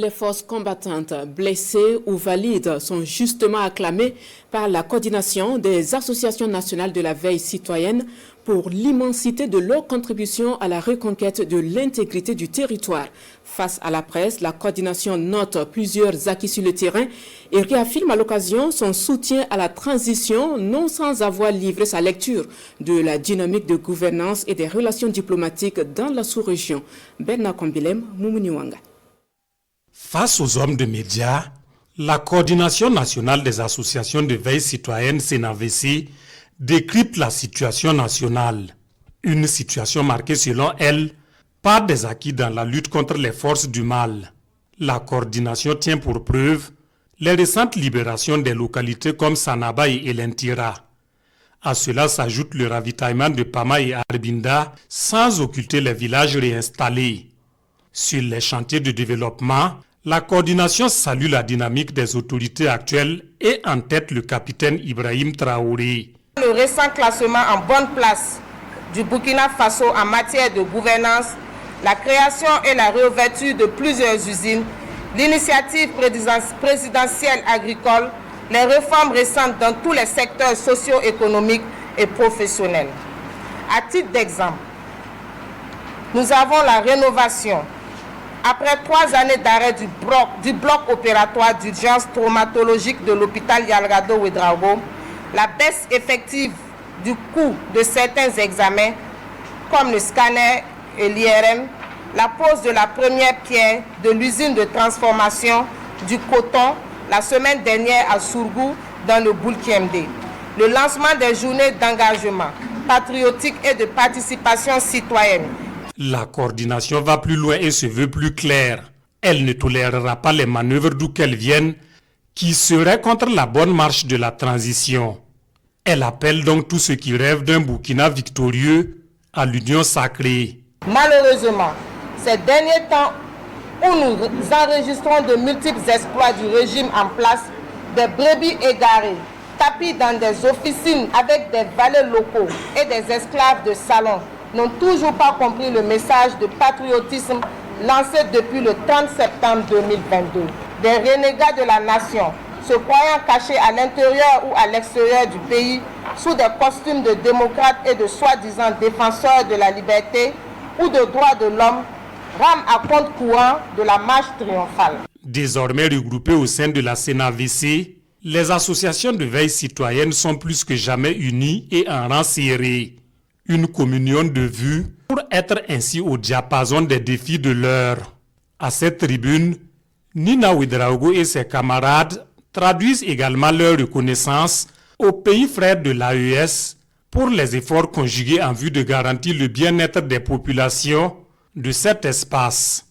Les forces combattantes blessées ou valides sont justement acclamées par la coordination des associations nationales de la veille citoyenne pour l'immensité de leur contribution à la reconquête de l'intégrité du territoire. Face à la presse, la coordination note plusieurs acquis sur le terrain et réaffirme à l'occasion son soutien à la transition, non sans avoir livré sa lecture de la dynamique de gouvernance et des relations diplomatiques dans la sous-région. Bernard Kombilem, Moumouniwanga. Face aux hommes de médias, la coordination nationale des associations de veille citoyenne CNAVC décrypte la situation nationale. Une situation marquée selon elle par des acquis dans la lutte contre les forces du mal. La coordination tient pour preuve les récentes libérations des localités comme Sanaba et Elentira. À cela s'ajoute le ravitaillement de Pama et Arbinda sans occulter les villages réinstallés. Sur les chantiers de développement, la coordination salue la dynamique des autorités actuelles et en tête le capitaine Ibrahim Traoré. Le récent classement en bonne place du Burkina Faso en matière de gouvernance, la création et la réouverture de plusieurs usines, l'initiative présidentielle agricole, les réformes récentes dans tous les secteurs socio-économiques et professionnels. À titre d'exemple, nous avons la rénovation. Après 3 années d'arrêt du bloc opératoire d'urgence traumatologique de l'hôpital Yalgado-Ouedraogo, la baisse effective du coût de certains examens, comme le scanner et l'IRM, la pose de la première pierre de l'usine de transformation du coton la semaine dernière à Sourgou dans le Boulkiemde, le lancement des journées d'engagement patriotique et de participation citoyenne. La coordination va plus loin et se veut plus claire. Elle ne tolérera pas les manœuvres d'où qu'elles viennent qui seraient contre la bonne marche de la transition. Elle appelle donc tous ceux qui rêvent d'un Burkina victorieux à l'union sacrée. Malheureusement, ces derniers temps où nous enregistrons de multiples exploits du régime en place, des brebis égarées, tapis dans des officines avec des valets locaux et des esclaves de salon, n'ont toujours pas compris le message de patriotisme lancé depuis le 30 septembre 2022. Des renégats de la nation, se croyant cachés à l'intérieur ou à l'extérieur du pays, sous des costumes de démocrates et de soi-disant défenseurs de la liberté ou de droits de l'homme, rament à compte courant de la marche triomphale. Désormais regroupées au sein de la CNAVC, les associations de veille citoyenne sont plus que jamais unies et en rang serré. Une communion de vues pour être ainsi au diapason des défis de l'heure. À cette tribune, Nina Ouedraogo et ses camarades traduisent également leur reconnaissance aux pays frères de l'AES pour les efforts conjugués en vue de garantir le bien-être des populations de cet espace.